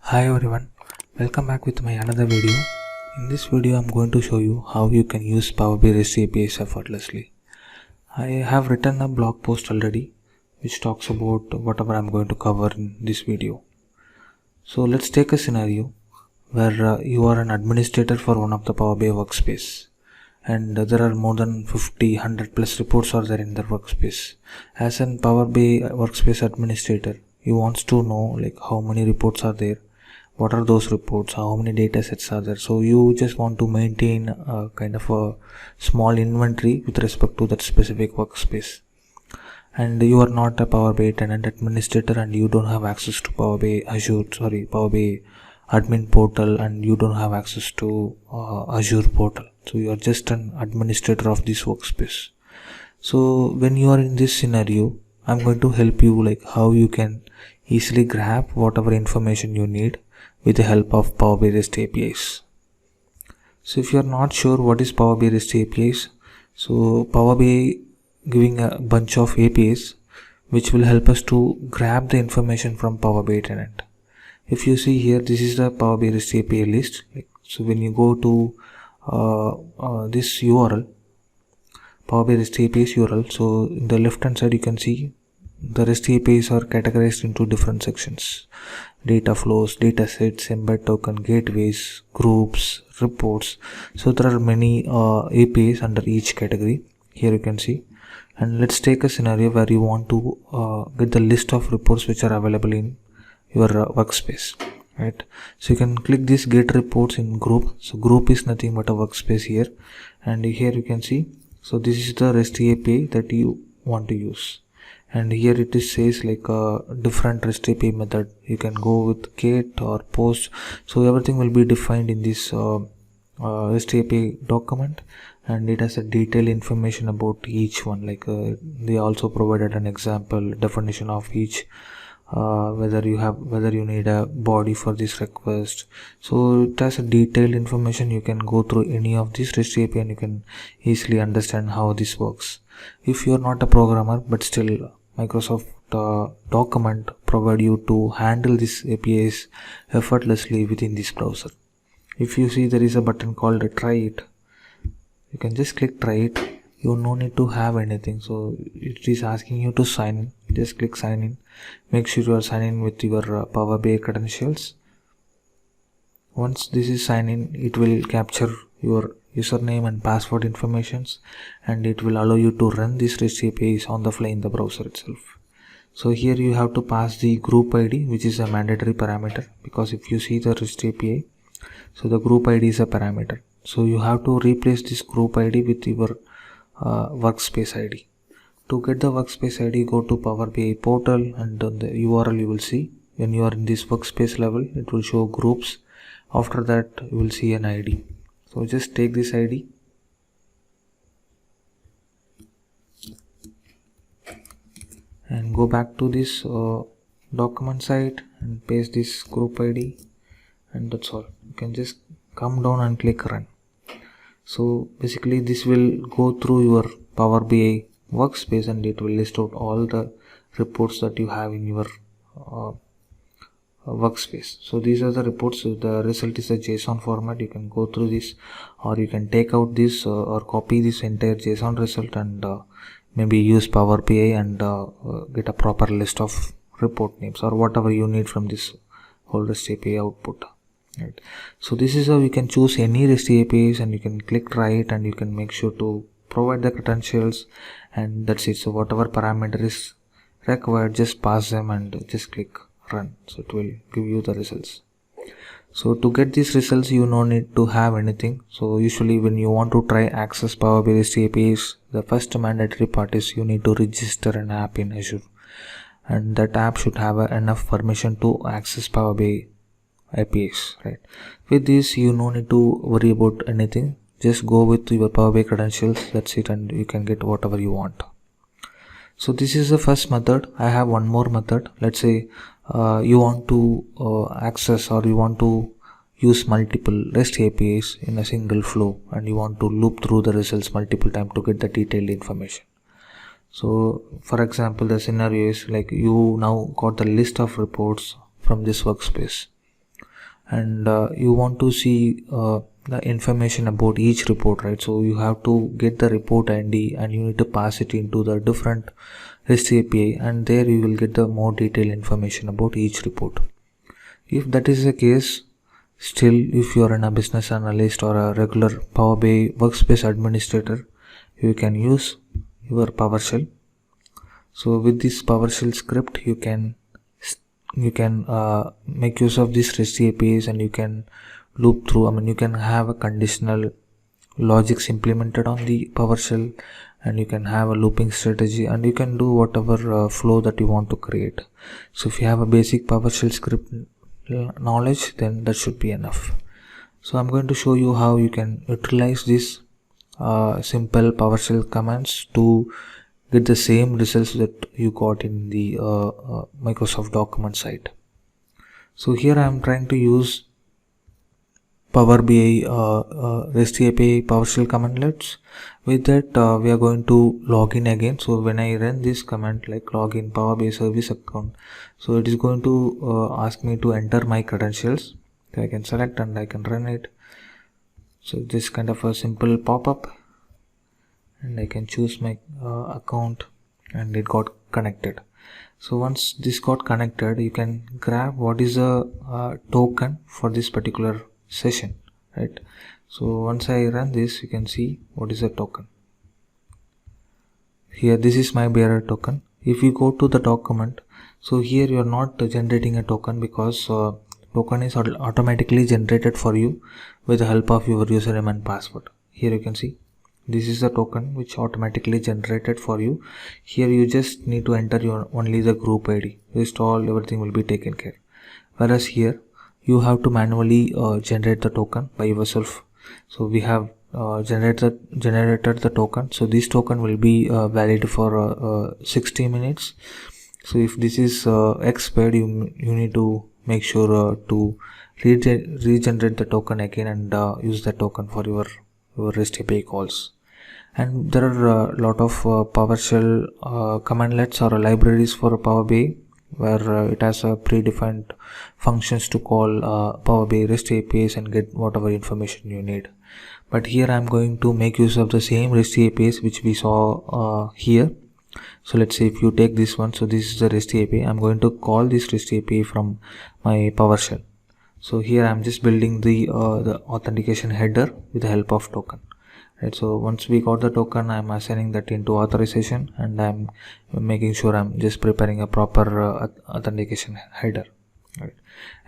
Hi everyone, welcome back with my another video. In this video I'm going to show you how you can use Power BI REST APIs effortlessly. I have written a blog post already which talks about whatever I'm going to cover in this video. So let's take a scenario where you are an administrator for one of the Power BI workspace, and there are more than 50, 100 plus reports are there in the workspace. As an Power BI workspace administrator, you want to know like how many reports are there, what are those reports, how many data sets are there. So you just want to maintain a kind of a small inventory with respect to that specific workspace. And you are not a Power BI tenant administrator, and you don't have access to Power BI admin portal, and you don't have access to Azure portal. So you are just an administrator of this workspace. So when you are in this scenario, I'm going to help you like how you can easily grab whatever information you need with the help of Power BI REST APIs. So if you are not sure what is Power BI REST APIs, so Power BI giving a bunch of APIs which will help us to grab the information from Power BI tenant. If you see here, this is the Power BI REST API list. So when you go to this URL, Power BI REST APIs URL, so in the left hand side you can see the REST APIs are categorized into different sections: data flows, data sets, embed token, gateways, groups, reports. So there are many APIs under each category. Here you can see. And let's take a scenario where you want to get the list of reports which are available in your workspace, right? So you can click this get reports in group. So group is nothing but a workspace here, and here you can see, so this is the REST API that you want to use. And here it is says like a different REST API method. You can go with get or post. So everything will be defined in this REST API document, and it has a detailed information about each one. Like they also provided an example definition of each, whether you need a body for this request. So it has a detailed information. You can go through any of this REST API and you can easily understand how this works. If you are not a programmer, but still Microsoft document provide you to handle these APIs effortlessly within this browser. If you see, there is a button called try it. You can just click try it. You no need to have anything. So it is asking you to sign in. Just click sign in. Make sure you are signing in with your Power BI credentials. Once this is signed in, it will capture your username and password informations, and it will allow you to run these REST APIs on the fly in the browser itself. So here you have to pass the group ID, which is a mandatory parameter, because if you see the REST API, so the group ID is a parameter. So you have to replace this group ID with your workspace ID. To get the workspace ID, go to Power BI portal, and on the URL you will see, when you are in this workspace level, it will show groups. After that you will see an ID. So just take this ID and go back to this document site and paste this group ID, and that's all. You can just come down and click run. So basically this will go through your Power BI workspace, and it will list out all the reports that you have in your workspace. So these are the reports. The result is a JSON format. You can go through this, or you can take out this or copy this entire JSON result and maybe use Power BI and get a proper list of report names or whatever you need from this whole REST API output, right? So this is how you can choose any REST APIs, and you can click try it, and you can make sure to provide the credentials, and that's it. So whatever parameter is required, just pass them and just click run. So it will give you the results. So to get these results, you no need to have anything. So usually when you want to try access Power BI REST APIs, the first mandatory part is you need to register an app in Azure, and that app should have enough permission to access Power BI APIs, right? With this, you no need to worry about anything. Just go with your Power BI credentials, that's it, and you can get whatever you want. So this is the first method. I have one more method. Let's say you want to access, or you want to use multiple REST APIs in a single flow, and you want to loop through the results multiple times to get the detailed information. So for example, the scenario is like you now got the list of reports from this workspace, and you want to see the information about each report, right? So you have to get the report ID and you need to pass it into the different REST API, and there you will get the more detailed information about each report. If that is the case, still if you are a business analyst or a regular Power BI workspace administrator, you can use your PowerShell. So with this PowerShell script, you can make use of these REST APIs, and you can loop through. You can have a conditional logics implemented on the PowerShell, and you can have a looping strategy, and you can do whatever flow that you want to create. So if you have a basic PowerShell script knowledge, then that should be enough. So I'm going to show you how you can utilize these simple PowerShell commands to get the same results that you got in the Microsoft document site. So here I am trying to use Power BI REST API PowerShell commandlets. With that, we are going to log in again. So when I run this command like login Power BI service account, so it is going to ask me to enter my credentials. So I can select and I can run it. So this kind of a simple pop-up, and I can choose my account, and it got connected. So once this got connected, you can grab what is a token for this particular session, right? So once I run this, you can see what is the token. Here this is my bearer token. If you go to the document, so here you are not generating a token, because token is automatically generated for you with the help of your username and password. Here you can see this is the token which automatically generated for you. Here you just need to enter your only the group ID. Rest all everything will be taken care. Whereas here you have to manually generate the token by yourself. So we have generated the token. So this token will be valid for 60 minutes. So if this is expired, you need to make sure to regenerate the token again and use the token for your REST API calls. And there are a lot of PowerShell commandlets or libraries for Power BI, where it has predefined functions to call Power BI REST APIs and get whatever information you need. But here I am going to make use of the same REST APIs which we saw here. So let's say if you take this one, so this is the REST API. I'm going to call this REST API from my PowerShell. So here I'm just building the authentication header with the help of token. Right, so once we got the token, I'm assigning that into authorization, and I'm making sure I'm just preparing a proper authentication header. Right,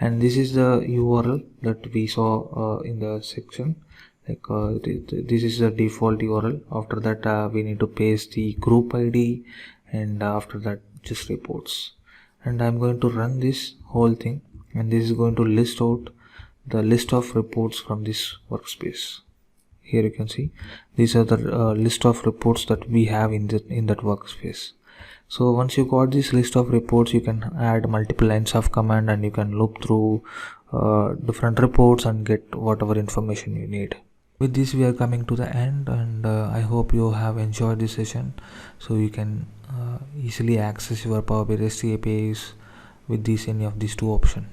and this is the URL that we saw in the section. Like this is the default URL. After that, we need to paste the group ID, and after that just reports. And I'm going to run this whole thing, and this is going to list out the list of reports from this workspace. Here you can see these are the list of reports that we have in that workspace. So once you got this list of reports, you can add multiple lines of command, and you can loop through different reports and get whatever information you need. With this, we are coming to the end, and I hope you have enjoyed this session. So you can easily access your Power BI REST APIs with any of these two options.